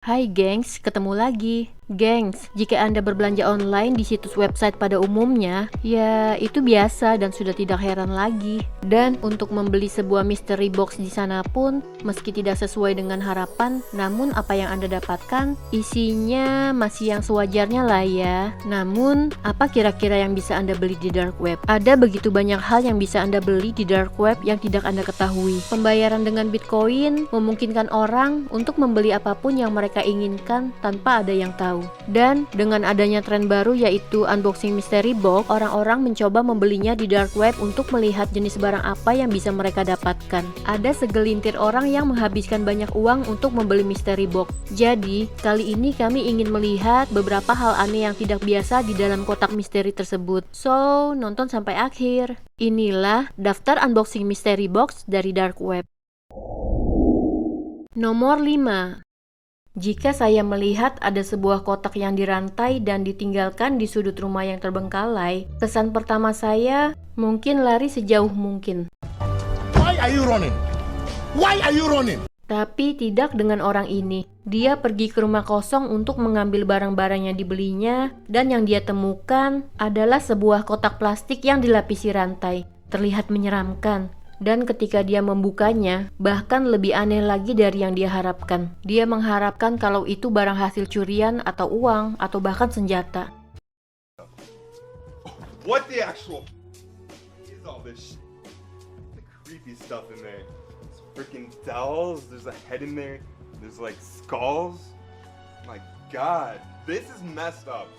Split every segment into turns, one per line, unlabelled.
Hai gengs, ketemu lagi. Gengs, jika Anda berbelanja online di situs website pada umumnya, ya itu biasa dan sudah tidak heran lagi. Dan untuk membeli sebuah mystery box di sana pun, meski tidak sesuai dengan harapan, namun apa yang Anda dapatkan, isinya masih yang sewajarnya lah ya. Namun, apa kira-kira yang bisa Anda beli di dark web? Ada begitu banyak hal yang bisa Anda beli di dark web yang tidak Anda ketahui. Pembayaran dengan Bitcoin memungkinkan orang untuk membeli apapun yang mereka inginkan tanpa ada yang tahu. Dan dengan adanya tren baru yaitu unboxing mystery box, orang-orang mencoba membelinya di dark web untuk melihat jenis barang apa yang bisa mereka dapatkan. Ada segelintir orang yang menghabiskan banyak uang untuk membeli mystery box. Jadi, kali ini kami ingin melihat beberapa hal aneh yang tidak biasa di dalam kotak misteri tersebut. So, nonton sampai akhir. Inilah daftar unboxing mystery box dari dark web. Nomor 5. Jika saya melihat ada sebuah kotak yang dirantai dan ditinggalkan di sudut rumah yang terbengkalai, pesan pertama saya mungkin lari sejauh mungkin.
Why are you running? Why are you running?
Tapi tidak dengan orang ini. Dia pergi ke rumah kosong untuk mengambil barang-barang yang dibelinya, dan yang dia temukan adalah sebuah kotak plastik yang dilapisi rantai. Terlihat menyeramkan. Dan ketika dia membukanya, bahkan lebih aneh lagi dari yang dia harapkan. Dia mengharapkan kalau itu barang hasil curian atau uang atau bahkan senjata.
What the actual is all this shit? The creepy stuff in there. There's freaking dolls, there's a head in there, there's like skulls. My god, this is messed up.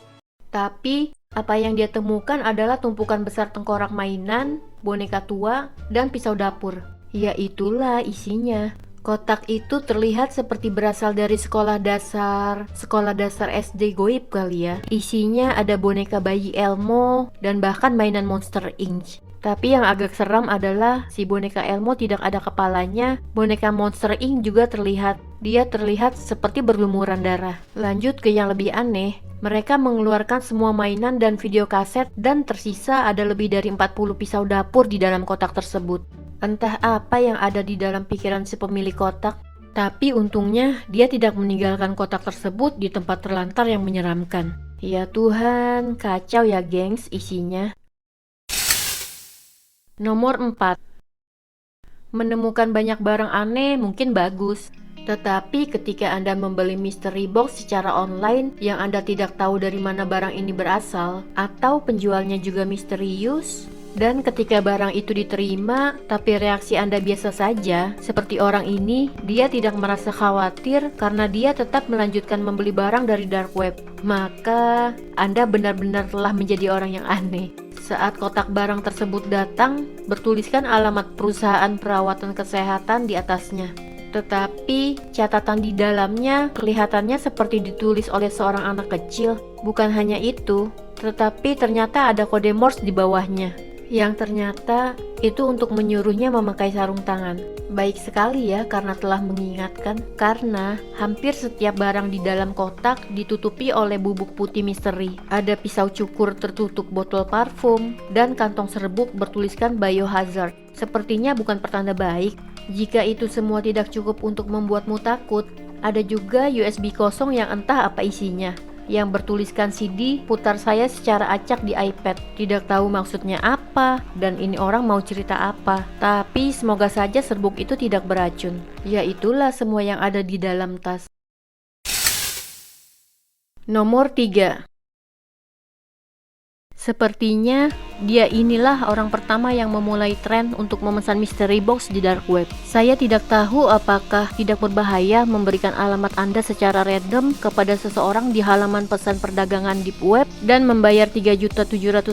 Tapi, apa yang dia temukan adalah tumpukan besar tengkorak mainan, boneka tua, dan pisau dapur. Ya itulah isinya. Kotak itu terlihat seperti berasal dari sekolah dasar SD goib kali ya. Isinya ada boneka bayi Elmo, dan bahkan mainan Monster Inc. Tapi yang agak seram adalah si boneka Elmo tidak ada kepalanya, boneka Monster Inc juga terlihat. Dia terlihat seperti berlumuran darah. Lanjut ke yang lebih aneh, mereka mengeluarkan semua mainan dan video kaset dan tersisa ada lebih dari 40 pisau dapur di dalam kotak tersebut. Entah apa yang ada di dalam pikiran si pemilik kotak, tapi untungnya dia tidak meninggalkan kotak tersebut di tempat terlantar yang menyeramkan. Ya Tuhan, kacau ya gengs isinya. Nomor 4. Menemukan banyak barang aneh mungkin bagus. Tetapi ketika Anda membeli mystery box secara online yang Anda tidak tahu dari mana barang ini berasal, atau penjualnya juga misterius, dan ketika barang itu diterima tapi reaksi Anda biasa saja, seperti orang ini, dia tidak merasa khawatir karena dia tetap melanjutkan membeli barang dari dark web, maka Anda benar-benar telah menjadi orang yang aneh. Saat kotak barang tersebut datang, bertuliskan alamat perusahaan perawatan kesehatan di atasnya. Tetapi catatan di dalamnya kelihatannya seperti ditulis oleh seorang anak kecil. Bukan hanya itu, tetapi ternyata ada kode Morse di bawahnya, yang ternyata itu untuk menyuruhnya memakai sarung tangan. Baik sekali ya karena telah mengingatkan, karena hampir setiap barang di dalam kotak ditutupi oleh bubuk putih misteri. Ada pisau cukur tertutup botol parfum, dan kantong serbuk bertuliskan biohazard. Sepertinya bukan pertanda baik. Jika itu semua tidak cukup untuk membuatmu takut, ada juga USB kosong yang entah apa isinya, yang bertuliskan CD putar saya secara acak di iPad. Tidak tahu maksudnya apa, dan ini orang mau cerita apa. Tapi semoga saja serbuk itu tidak beracun. Ya itulah semua yang ada di dalam tas. Nomor 3. Sepertinya dia inilah orang pertama yang memulai tren untuk memesan mystery box di dark web. Saya tidak tahu apakah tidak berbahaya memberikan alamat Anda secara random kepada seseorang di halaman pesan perdagangan deep web dan membayar 3.700.000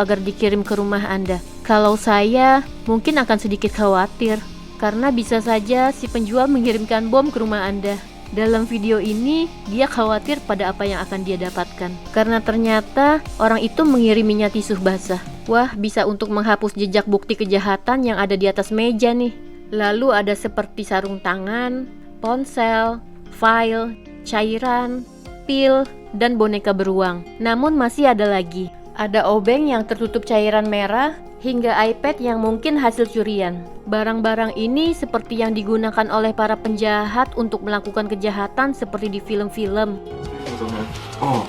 agar dikirim ke rumah Anda. Kalau saya, mungkin akan sedikit khawatir, karena bisa saja si penjual mengirimkan bom ke rumah Anda. Dalam video ini, dia khawatir pada apa yang akan dia dapatkan. Karena ternyata orang itu mengiriminya tisu basah. Wah, bisa untuk menghapus jejak bukti kejahatan yang ada di atas meja nih. Lalu ada seperti sarung tangan, ponsel, file, cairan, pil, dan boneka beruang. Namun masih ada lagi. Ada obeng yang tertutup cairan merah, hingga iPad yang mungkin hasil curian. Barang-barang ini seperti yang digunakan oleh para penjahat untuk melakukan kejahatan seperti di film-film.
Oh.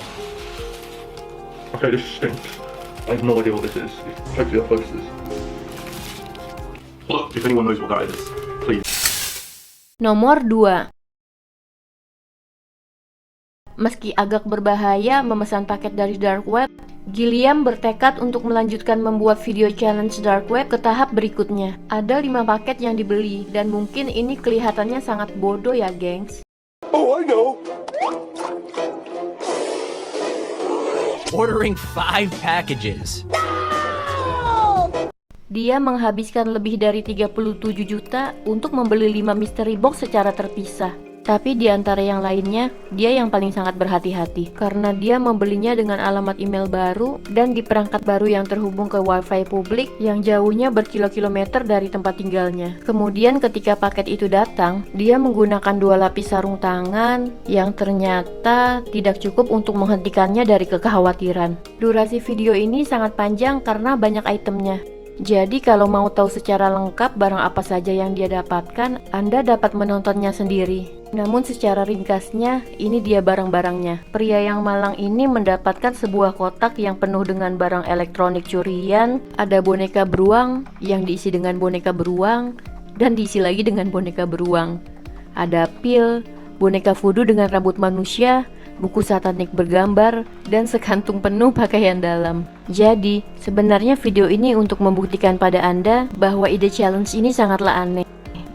Okay, this stinks. I have no idea what this is. Hopefully I'll post this. Look, if anyone knows what that is, please.
Nomor 2. Meski agak berbahaya memesan paket dari dark web, Gilliam bertekad untuk melanjutkan membuat video challenge dark web ke tahap berikutnya. Ada 5 paket yang dibeli, dan mungkin ini kelihatannya sangat bodoh ya gengs.
Oh, I know.
Ordering 5 packages.
Dia menghabiskan lebih dari 37 juta untuk membeli 5 mystery box secara terpisah. Tapi di antara yang lainnya, dia yang paling sangat berhati-hati karena dia membelinya dengan alamat email baru dan di perangkat baru yang terhubung ke wifi publik yang jauhnya berkilo-kilometer dari tempat tinggalnya. Kemudian ketika paket itu datang, dia menggunakan 2 lapis sarung tangan yang ternyata tidak cukup untuk menghentikannya dari kekhawatiran. Durasi video ini sangat panjang karena banyak itemnya. Jadi kalau mau tahu secara lengkap barang apa saja yang dia dapatkan, Anda dapat menontonnya sendiri. Namun secara ringkasnya, ini dia barang-barangnya. Pria yang malang ini mendapatkan sebuah kotak yang penuh dengan barang elektronik curian. Ada boneka beruang yang diisi dengan boneka beruang dan diisi lagi dengan boneka beruang. Ada pil, boneka voodoo dengan rambut manusia, buku satanik bergambar, dan sekantung penuh pakaian dalam. Jadi, sebenarnya video ini untuk membuktikan pada Anda bahwa ide challenge ini sangatlah aneh.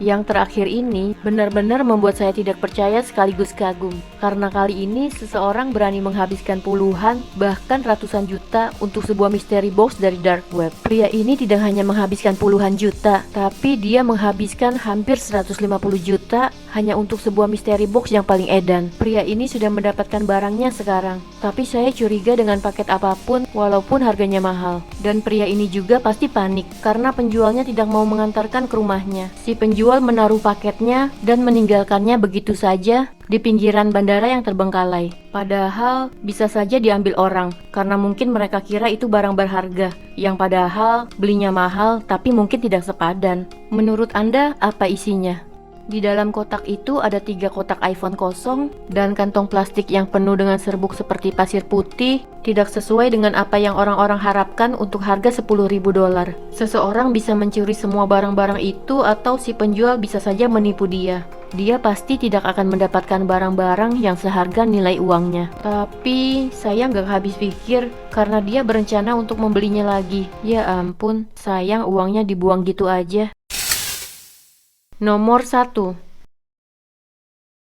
Yang terakhir ini benar-benar membuat saya tidak percaya sekaligus kagum. Karena kali ini seseorang berani menghabiskan puluhan, bahkan ratusan juta untuk sebuah mystery box dari dark web. Pria ini tidak hanya menghabiskan puluhan juta, tapi dia menghabiskan hampir 150 juta hanya untuk sebuah mystery box yang paling edan. Pria ini sudah mendapatkan barangnya sekarang, tapi saya curiga dengan paket apapun walaupun harganya mahal. Dan pria ini juga pasti panik karena penjualnya tidak mau mengantarkan ke rumahnya. Si penjual menaruh paketnya dan meninggalkannya begitu saja di pinggiran bandara yang terbengkalai. Padahal bisa saja diambil orang karena mungkin mereka kira itu barang berharga yang padahal belinya mahal tapi mungkin tidak sepadan. Menurut Anda apa isinya? Di dalam kotak itu ada 3 kotak iPhone kosong dan kantong plastik yang penuh dengan serbuk seperti pasir putih, tidak sesuai dengan apa yang orang-orang harapkan untuk harga $10.000. Seseorang bisa mencuri semua barang-barang itu atau si penjual bisa saja menipu dia. Dia pasti tidak akan mendapatkan barang-barang yang seharga nilai uangnya. Tapi saya nggak habis pikir karena dia berencana untuk membelinya lagi. Ya ampun, sayang uangnya dibuang gitu aja. Nomor 1.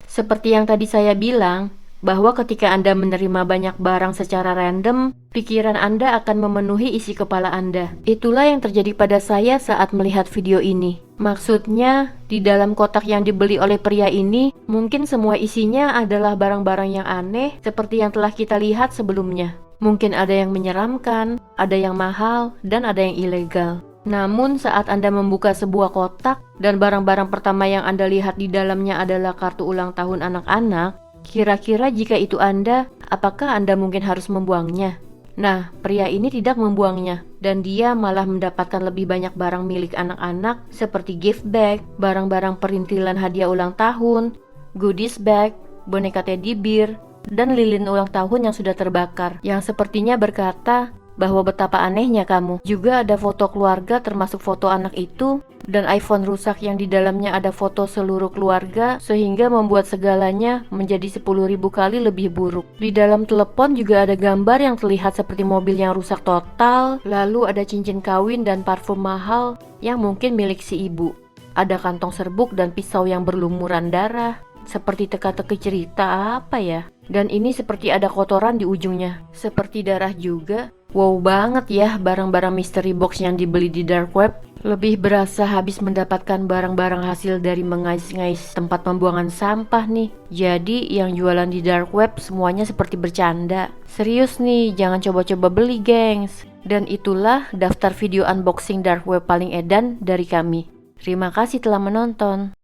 Seperti yang tadi saya bilang, bahwa ketika Anda menerima banyak barang secara random, pikiran Anda akan memenuhi isi kepala Anda. Itulah yang terjadi pada saya saat melihat video ini. Maksudnya, di dalam kotak yang dibeli oleh pria ini, mungkin semua isinya adalah barang-barang yang aneh seperti yang telah kita lihat sebelumnya. Mungkin ada yang menyeramkan, ada yang mahal, dan ada yang ilegal. Namun saat Anda membuka sebuah kotak dan barang-barang pertama yang Anda lihat di dalamnya adalah kartu ulang tahun anak-anak, kira-kira jika itu Anda, apakah Anda mungkin harus membuangnya? Nah, pria ini tidak membuangnya dan dia malah mendapatkan lebih banyak barang milik anak-anak seperti gift bag, barang-barang perintilan hadiah ulang tahun, goodies bag, boneka teddy bear, dan lilin ulang tahun yang sudah terbakar yang sepertinya berkata bahwa betapa anehnya kamu. Juga ada foto keluarga termasuk foto anak itu dan iPhone rusak yang di dalamnya ada foto seluruh keluarga sehingga membuat segalanya menjadi 10.000 kali lebih buruk. Di dalam telepon juga ada gambar yang terlihat seperti mobil yang rusak total, lalu ada cincin kawin dan parfum mahal yang mungkin milik si ibu. Ada kantong serbuk dan pisau yang berlumuran darah. Seperti teka-teki cerita apa ya? Dan ini seperti ada kotoran di ujungnya. Seperti darah juga. Wow banget ya barang-barang mystery box yang dibeli di dark web. Lebih berasa habis mendapatkan barang-barang hasil dari mengais-ngais tempat pembuangan sampah nih. Jadi yang jualan di dark web semuanya seperti bercanda. Serius nih, jangan coba-coba beli gengs. Dan itulah daftar video unboxing dark web paling edan dari kami. Terima kasih telah menonton.